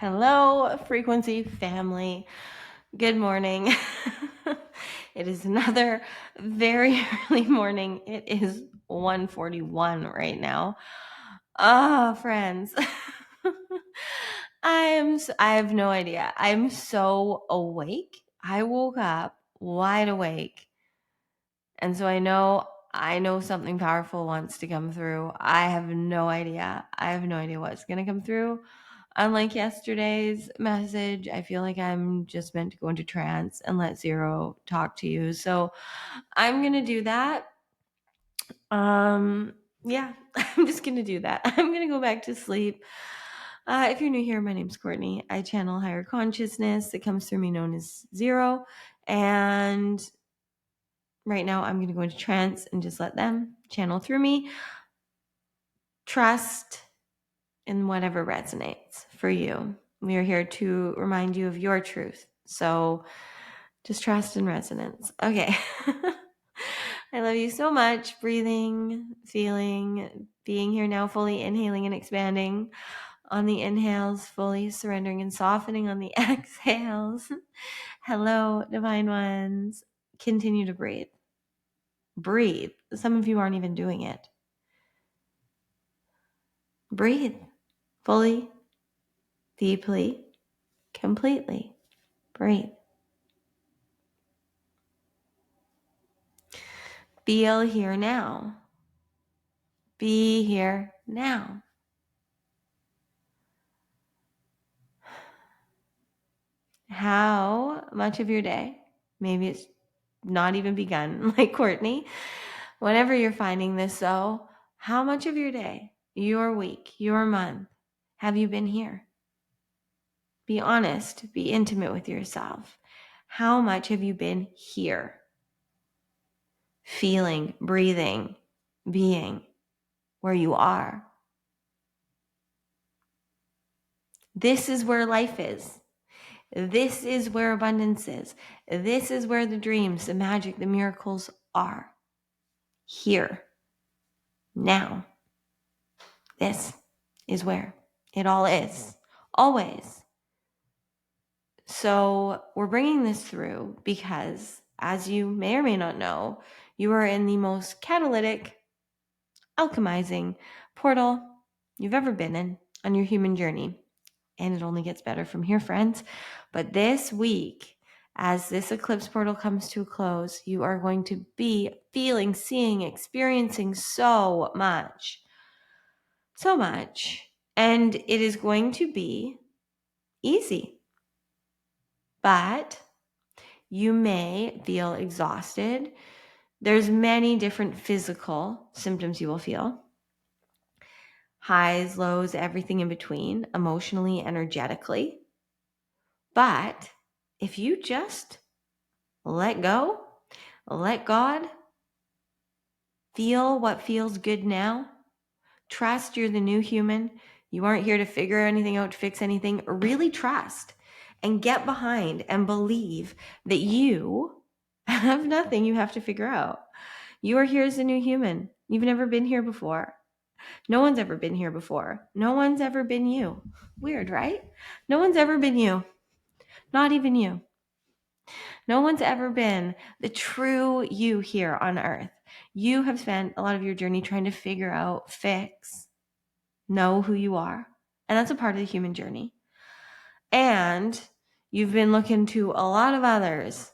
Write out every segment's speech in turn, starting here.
Hello, frequency family. Good morning. It is another very early morning. It is 1:41 right now. Friends. I have no idea. I'm so awake. I woke up wide awake. And so I know something powerful wants to come through. I have no idea. I have no idea what's going to come through. Unlike yesterday's message, I feel like I'm just meant to go into trance and let Zero talk to you. So I'm going to do that. Yeah, I'm just going to do that. I'm going to go back to sleep. If you're new here, my name's Cortnie. I channel higher consciousness that comes through me known as Zero. And right now I'm going to go into trance and just let them channel through me. Trust in whatever resonates for you. We are here to remind you of your truth. So just trust and resonance. Okay. I love you so much. Breathing, feeling, being here now, fully inhaling and expanding. On the inhales, fully surrendering and softening on the exhales. Hello, divine ones. Continue to breathe. Breathe. Some of you aren't even doing it. Breathe fully, deeply, completely. Breathe. Feel here now. Be here now. How much of your day, maybe it's not even begun, like Cortnie, whenever you're finding this though, how much of your day, your week, your month, have you been here? Be honest, be intimate with yourself. How much have you been here? Feeling, breathing, being where you are. This is where life is. This is where abundance is. This is where the dreams, the magic, the miracles are. Here. Now. This is where it all is. Always. So we're bringing this through because, as you may or may not know, you are in the most catalytic, alchemizing portal you've ever been in on your human journey. And it only gets better from here, friends. But this week, as this eclipse portal comes to a close, you are going to be feeling, seeing, experiencing so much. So much. And it is going to be easy. But you may feel exhausted. There's many different physical symptoms you will feel. Highs, lows, everything in between, emotionally, energetically. But if you just let go, let God, feel what feels good now, trust you're the new human. You aren't here to figure anything out, to fix anything. Really trust and get behind and believe that you have nothing you have to figure out. You are here as a new human. You've never been here before. No one's ever been here before. No one's ever been you. Weird, right? No one's ever been you. Not even you. No one's ever been the true you here on earth. You have spent a lot of your journey trying to figure out, fix, know who you are. And that's a part of the human journey. And you've been looking to a lot of others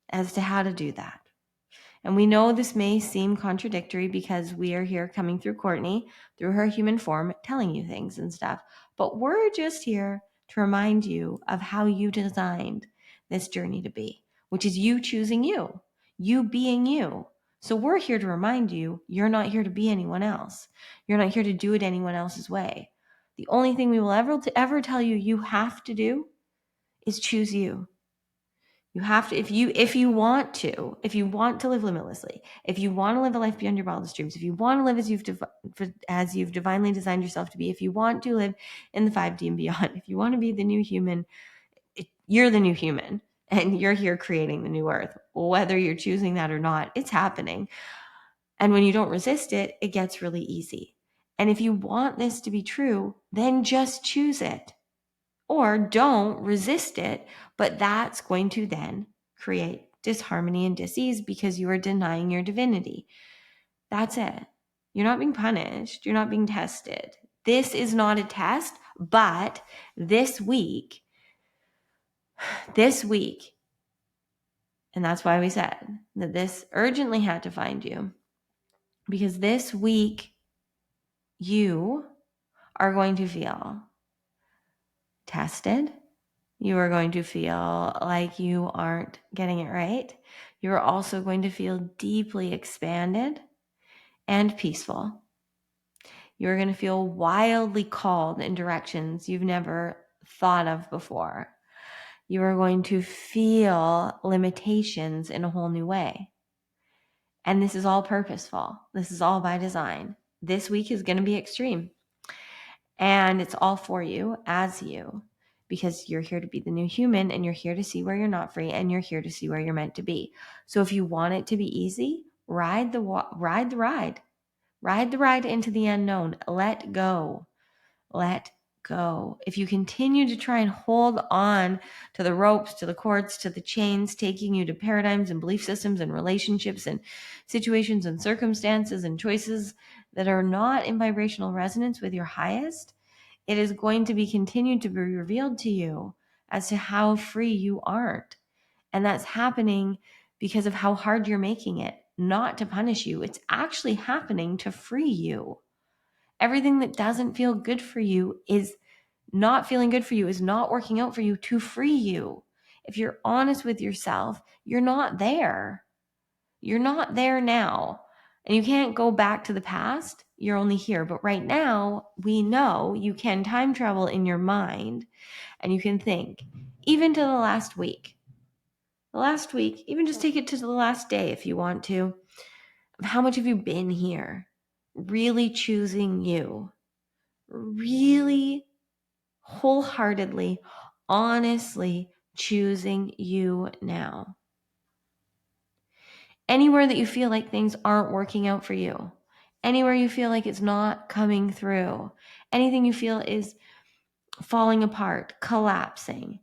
as to how to do that. And we know this may seem contradictory because we are here coming through Cortnie, through her human form, telling you things and stuff. But we're just here to remind you of how you designed this journey to be, which is you choosing you being you. So we're here to remind you, you're not here to be anyone else. You're not here to do it anyone else's way. The only thing we will ever tell you you have to do is choose you. You have to, if you want to live limitlessly, if you want to live a life beyond your wildest dreams, if you want to live as you've divinely designed yourself to be, if you want to live in the 5D and beyond, if you want to be the new human, you're the new human and you're here creating the new earth. Whether you're choosing that or not, it's happening. And when you don't resist it, it gets really easy. And if you want this to be true, then just choose it. or don't resist it, but that's going to then create disharmony and dis-ease because you are denying your divinity. That's it. You're not being punished. You're not being tested. This is not a test, but this week, and that's why we said that this urgently had to find you, because this week you are going to feel tested. You are going to feel like you aren't getting it right. You're also going to feel deeply expanded and peaceful. You're going to feel wildly called in directions you've never thought of before. You are going to feel limitations in a whole new way. And this is all purposeful. This is all by design. This week is going to be extreme. And it's all for you as you, because you're here to be the new human, and you're here to see where you're not free, and you're here to see where you're meant to be. So if you want it to be easy, ride the ride. Ride the ride into the unknown. Let go. Let go. If you continue to try and hold on to the ropes, to the cords, to the chains, taking you to paradigms and belief systems and relationships and situations and circumstances and choices that are not in vibrational resonance with your highest, it is going to be continued to be revealed to you as to how free you aren't. And that's happening because of how hard you're making it, not to punish you. It's actually happening to free you. Everything that doesn't feel good for you is not feeling good for you, is not working out for you to free you. If you're honest with yourself, you're not there. You're not there now. And you can't go back to the past. You're only here. But right now, we know you can time travel in your mind, and you can think, even to the last week. The last week, even just take it to the last day if you want to. How much have you been here? Really choosing you. Really wholeheartedly, honestly choosing you now. Anywhere that you feel like things aren't working out for you, anywhere you feel like it's not coming through, anything you feel is falling apart, collapsing,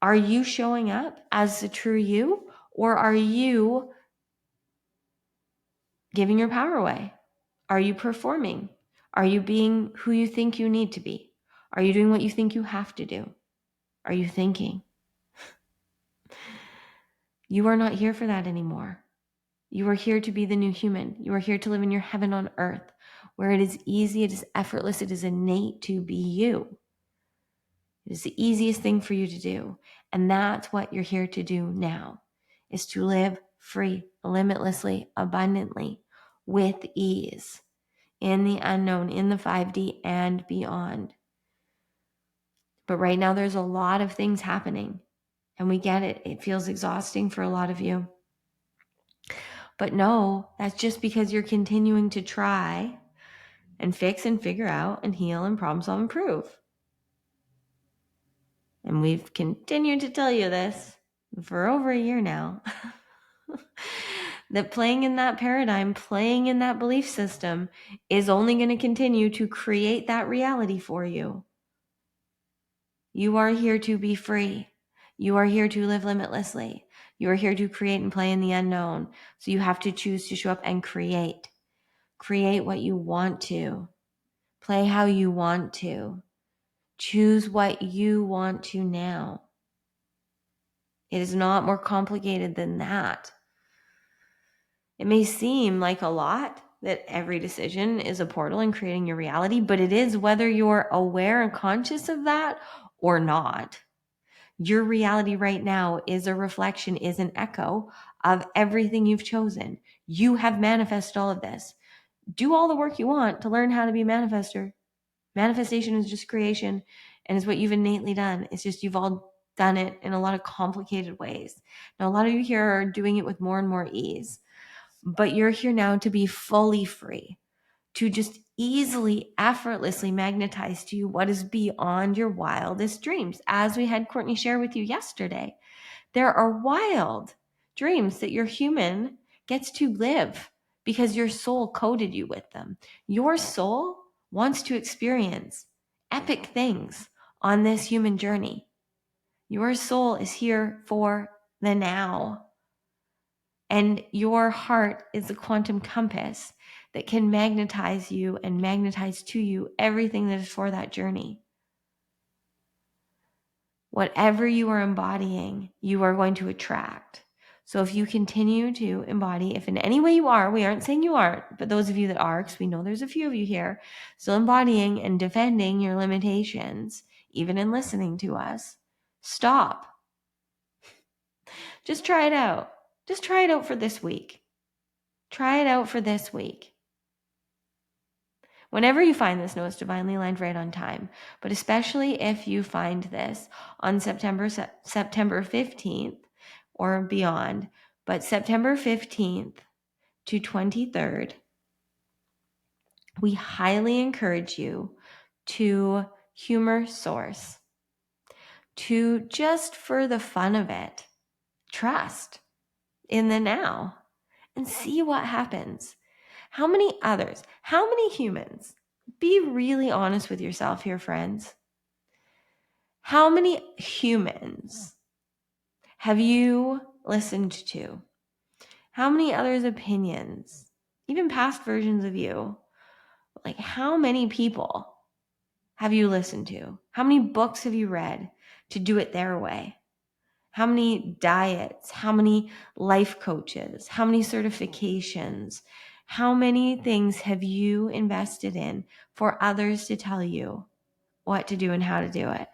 are you showing up as the true you, or are you giving your power away? Are you performing? Are you being who you think you need to be? Are you doing what you think you have to do? Are you thinking? You are not here for that anymore. You are here to be the new human. You are here to live in your heaven on earth, where it is easy, it is effortless, it is innate to be you. It is the easiest thing for you to do. And that's what you're here to do now, is to live free, limitlessly, abundantly, with ease, in the unknown, in the 5D and beyond. But right now there's a lot of things happening, and we get it. It feels exhausting for a lot of you. But no, that's just because you're continuing to try and fix and figure out and heal and problem solve and prove. And we've continued to tell you this for over a year now. That playing in that paradigm, playing in that belief system is only going to continue to create that reality for you. You are here to be free. You are here to live limitlessly. You are here to create and play in the unknown. So you have to choose to show up and create. Create what you want to. Play how you want to. Choose what you want to now. It is not more complicated than that. It may seem like a lot, that every decision is a portal in creating your reality, but it is whether you're aware and conscious of that or not. Your reality right now is a reflection, is an echo of everything you've chosen. You have manifested all of this. Do all the work you want to learn how to be a manifester. Manifestation is just creation, and is what you've innately done. It's just you've all done it in a lot of complicated ways. Now, a lot of you here are doing it with more and more ease, but you're here now to be fully free, to just easily, effortlessly magnetize to you what is beyond your wildest dreams. As we had Cortnie share with you yesterday, there are wild dreams that your human gets to live because your soul coded you with them. Your soul wants to experience epic things on this human journey. Your soul is here for the now. And your heart is a quantum compass that can magnetize you and magnetize to you everything that is for that journey. Whatever you are embodying, you are going to attract. So if you continue to embody, if in any way you are, we aren't saying you aren't, but those of you that are, because we know there's a few of you here, still embodying and defending your limitations, even in listening to us, stop. Just try it out. Just try it out for this week. Try it out for this week. Whenever you find this, know it's divinely aligned right on time. But especially if you find this on September 15th or beyond, but September 15th to 23rd, we highly encourage you to humor source, to just for the fun of it, trust in the now and see what happens. How many humans, be really honest with yourself here, friends. How many humans have you listened to? How many others' opinions, even past versions of you? Like, how many people have you listened to? How many books have you read to do it their way? How many diets? How many life coaches? How many certifications? How many things have you invested in for others to tell you what to do and how to do it?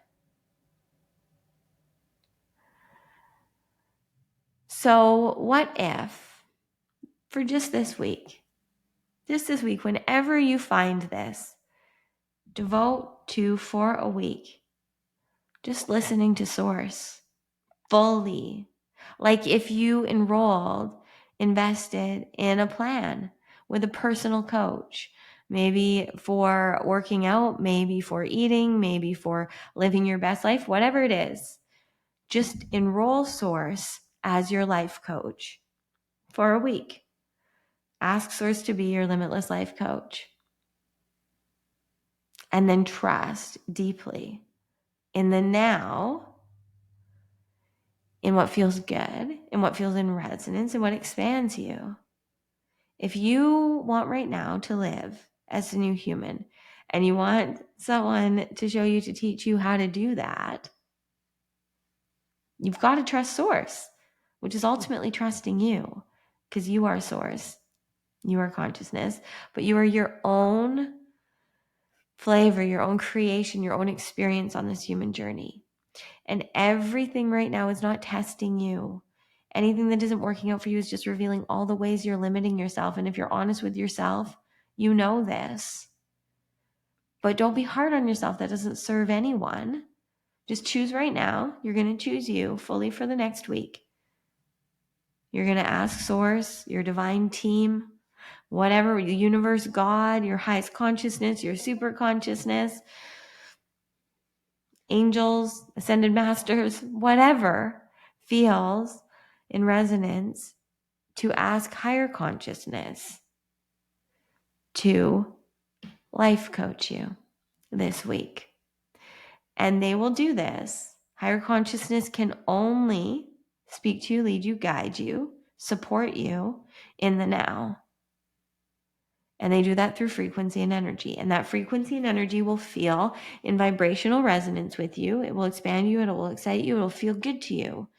So what if, for just this week, whenever you find this, devote to for a week, just listening to Source fully. Like if you invested in a plan with a personal coach, maybe for working out, maybe for eating, maybe for living your best life, whatever it is, just enroll Source as your life coach for a week. Ask Source to be your limitless life coach. And then trust deeply in the now, in what feels good, in what feels in resonance, and what expands you. If you want right now to live as a new human and you want someone to show you, to teach you how to do that, you've got to trust Source, which is ultimately trusting you, because you are Source, you are consciousness, but you are your own flavor, your own creation, your own experience on this human journey. And everything right now is not testing you. Anything that isn't working out for you is just revealing all the ways you're limiting yourself. And if you're honest with yourself, you know this. But don't be hard on yourself. That doesn't serve anyone. Just choose right now. You're going to choose you fully for the next week. You're going to ask Source, your divine team, whatever, the universe, God, your highest consciousness, your super consciousness, angels, ascended masters, whatever feels in resonance, to ask higher consciousness to life coach you this week. And they will do this. Higher consciousness can only speak to you, lead you, guide you, support you in the now. And they do that through frequency and energy. And that frequency and energy will feel in vibrational resonance with you. It will expand you. It will excite you. It will feel good to you.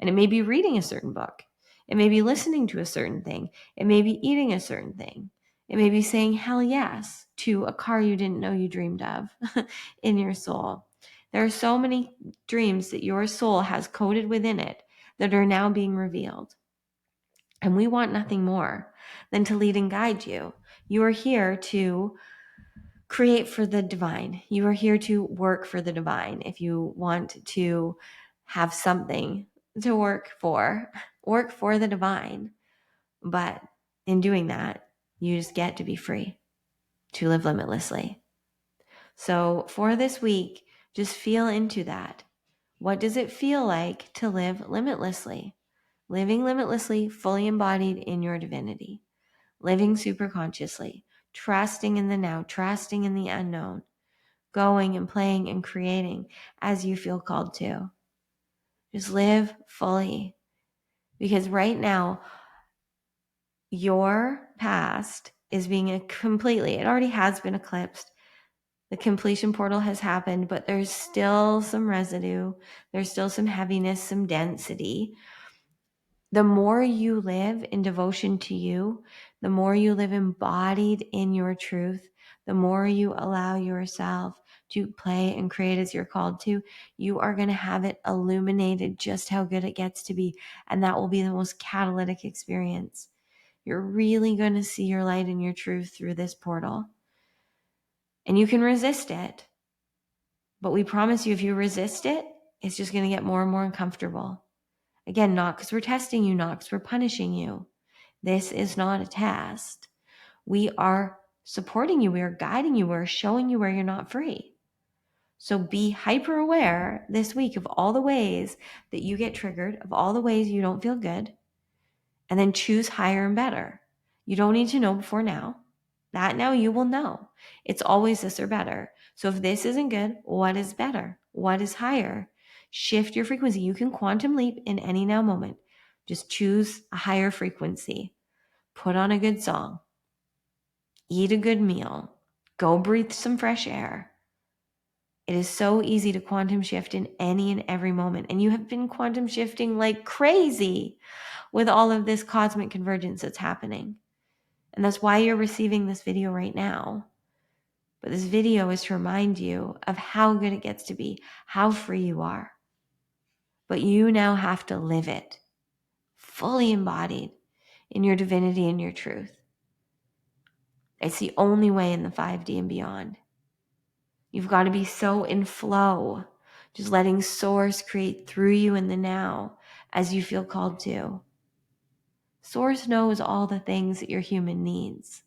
And it may be reading a certain book. It may be listening to a certain thing. It may be eating a certain thing. It may be saying hell yes to a car you didn't know you dreamed of in your soul. There are so many dreams that your soul has coded within it that are now being revealed. And we want nothing more than to lead and guide you. You are here to create for the divine. You are here to work for the divine. If you want to have something to work for the divine. But in doing that, you just get to be free to live limitlessly. So for this week, just feel into that. What does it feel like to live limitlessly? Living limitlessly, fully embodied in your divinity. Living super consciously, trusting in the now, trusting in the unknown, going and playing and creating as you feel called to. Just live fully. Because right now, your past is being it already has been eclipsed. The completion portal has happened, but there's still some residue. There's still some heaviness, some density. The more you live in devotion to you, the more you live embodied in your truth, the more you allow yourself to play and create as you're called to, you are going to have it illuminated just how good it gets to be. And that will be the most catalytic experience. You're really going to see your light and your truth through this portal. And you can resist it. But we promise you, if you resist it, it's just going to get more and more uncomfortable. Again, not because we're testing you, not because we're punishing you. This is not a test. We are supporting you. We are guiding you. We're showing you where you're not free. So be hyper aware this week of all the ways that you get triggered, of all the ways you don't feel good, and then choose higher and better. You don't need to know before now. That now you will know. It's always this or better. So if this isn't good, what is better? What is higher? Shift your frequency. You can quantum leap in any now moment. Just choose a higher frequency. Put on a good song. Eat a good meal. Go breathe some fresh air. It is so easy to quantum shift in any and every moment. And you have been quantum shifting like crazy with all of this cosmic convergence that's happening. And that's why you're receiving this video right now. But this video is to remind you of how good it gets to be, how free you are. But you now have to live it, fully embodied in your divinity and your truth. It's the only way in the 5D and beyond. You've got to be so in flow, just letting Source create through you in the now as you feel called to. Source knows all the things that your human needs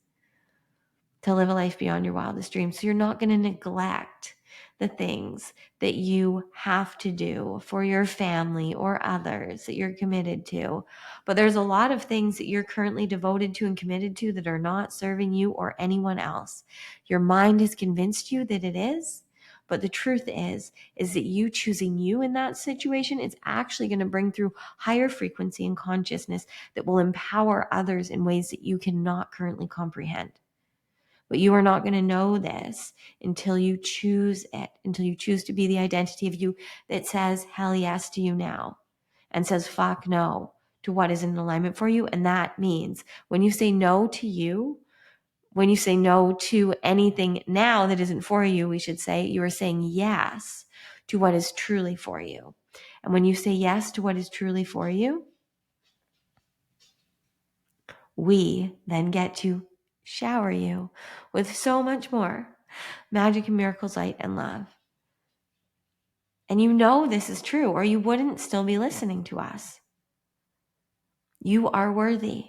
to live a life beyond your wildest dreams. So you're not going to neglect the things that you have to do for your family or others that you're committed to. But there's a lot of things that you're currently devoted to and committed to that are not serving you or anyone else. Your mind has convinced you that it is. But the truth is that you choosing you in that situation is actually going to bring through higher frequency and consciousness that will empower others in ways that you cannot currently comprehend. But you are not going to know this until you choose it, until you choose to be the identity of you that says hell yes to you now and says fuck no to what is in alignment for you. And that means when you say no to you, when you say no to anything now that isn't for you, we should say you are saying yes to what is truly for you. And when you say yes to what is truly for you, we then get to shower you with so much more magic and miracles, light and love. And you know this is true, or you wouldn't still be listening to us. You are worthy.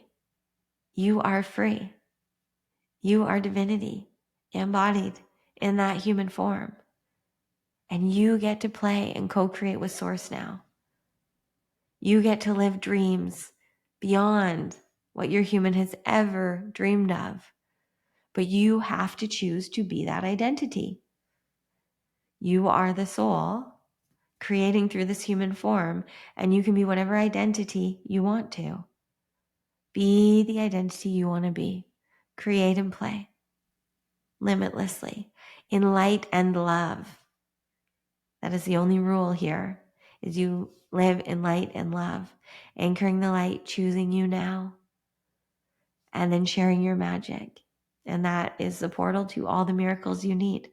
You are free. You are divinity embodied in that human form. And you get to play and co-create with Source now. You get to live dreams beyond what your human has ever dreamed of. But you have to choose to be that identity. You are the soul creating through this human form, and you can be whatever identity you want to. Be the identity you want to be. Create and play limitlessly in light and love. That is the only rule here, is you live in light and love, anchoring the light, choosing you now, and then sharing your magic. And that is the portal to all the miracles you need.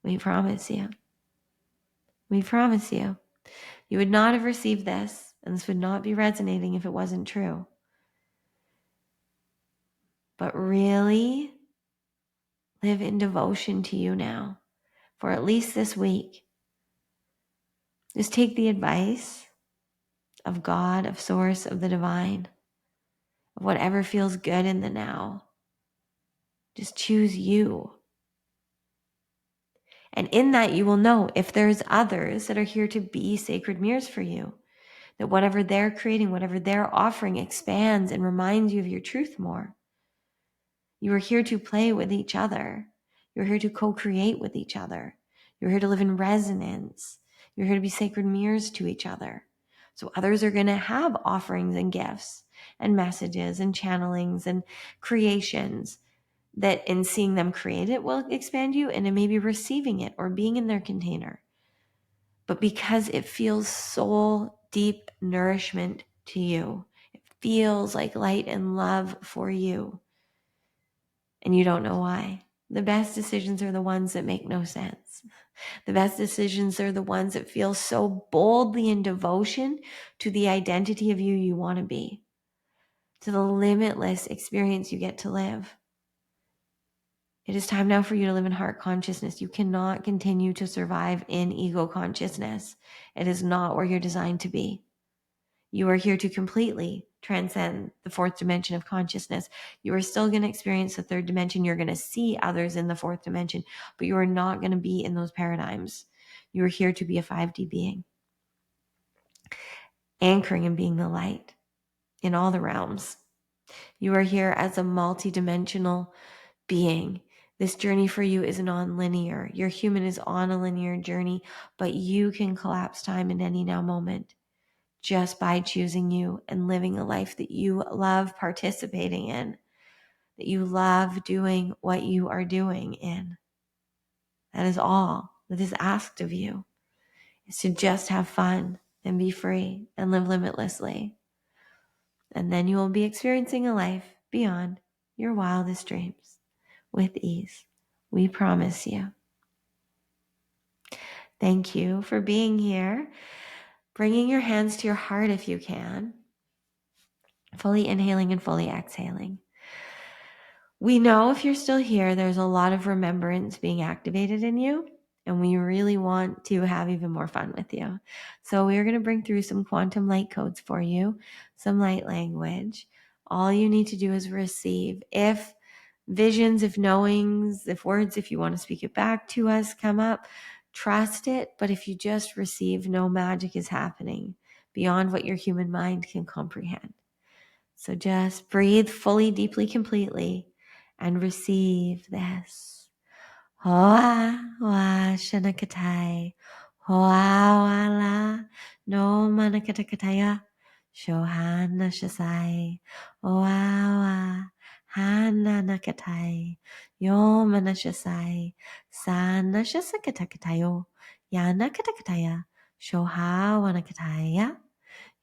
We promise you. We promise you. You would not have received this, and this would not be resonating if it wasn't true. But really live in devotion to you now for at least this week. Just take the advice of God, of Source, of the divine, of whatever feels good in the now. Just choose you. And in that, you will know if there's others that are here to be sacred mirrors for you, that whatever they're creating, whatever they're offering expands and reminds you of your truth more. You are here to play with each other. You're here to co-create with each other. You're here to live in resonance. You're here to be sacred mirrors to each other. So others are going to have offerings and gifts and messages and channelings and creations that in seeing them create it will expand you, and in maybe receiving it or being in their container. But because it feels soul deep nourishment to you, it feels like light and love for you, and you don't know why. The best decisions are the ones that make no sense. The best decisions are the ones that feel so boldly in devotion to the identity of you want to be, to the limitless experience you get to live. It is time now for you to live in heart consciousness. You cannot continue to survive in ego consciousness. It is not where you're designed to be. You are here to completely transcend the fourth dimension of consciousness. You are still going to experience the third dimension. You're going to see others in the fourth dimension, but you are not going to be in those paradigms. You are here to be a 5D being, anchoring and being the light in all the realms. You are here as a multidimensional being. This journey for you is non-linear. Your human is on a linear journey, but you can collapse time in any now moment just by choosing you and living a life that you love participating in, that you love doing what you are doing in. That is all that is asked of you, is to just have fun and be free and live limitlessly. And then you will be experiencing a life beyond your wildest dreams with ease. We promise you. Thank you for being here. Bringing your hands to your heart if you can. Fully inhaling and fully exhaling. We know if you're still here, there's a lot of remembrance being activated in you, and we really want to have even more fun with you. So we're going to bring through some quantum light codes for you, some light language. All you need to do is receive. If visions, if knowings, if words, if you want to speak it back to us, come up, trust it. But if you just receive, no magic is happening beyond what your human mind can comprehend. So just breathe fully, deeply, completely, and receive this. Hoa wa shanakatai. Hoa wala no manakatakataya. Shohana shasai. Hoa wa hana nakatai. Yo manashasai. Sana shasakatakatayo. Yana katakataya. Shoha wanakataya.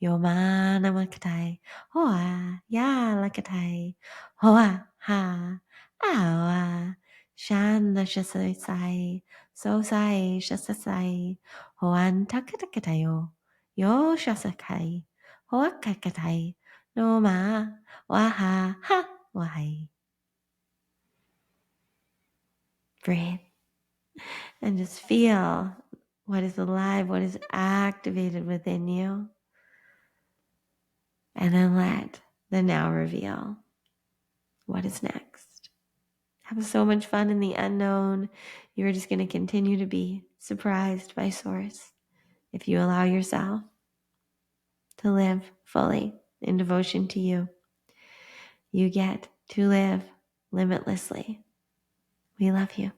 Yomana makatai, hoa, ya lakatai, hoa, ha, awa, shana shasai, so sai, shasai, hoan takatakatayo, yo shasakai, hoa kakatai, no ma, waha, ha, wahai. Breathe and just feel what is alive, what is activated within you. And then let the now reveal what is next. Have so much fun in the unknown. You're just going to continue to be surprised by Source if you allow yourself to live fully in devotion to you. You get to live limitlessly. We love you.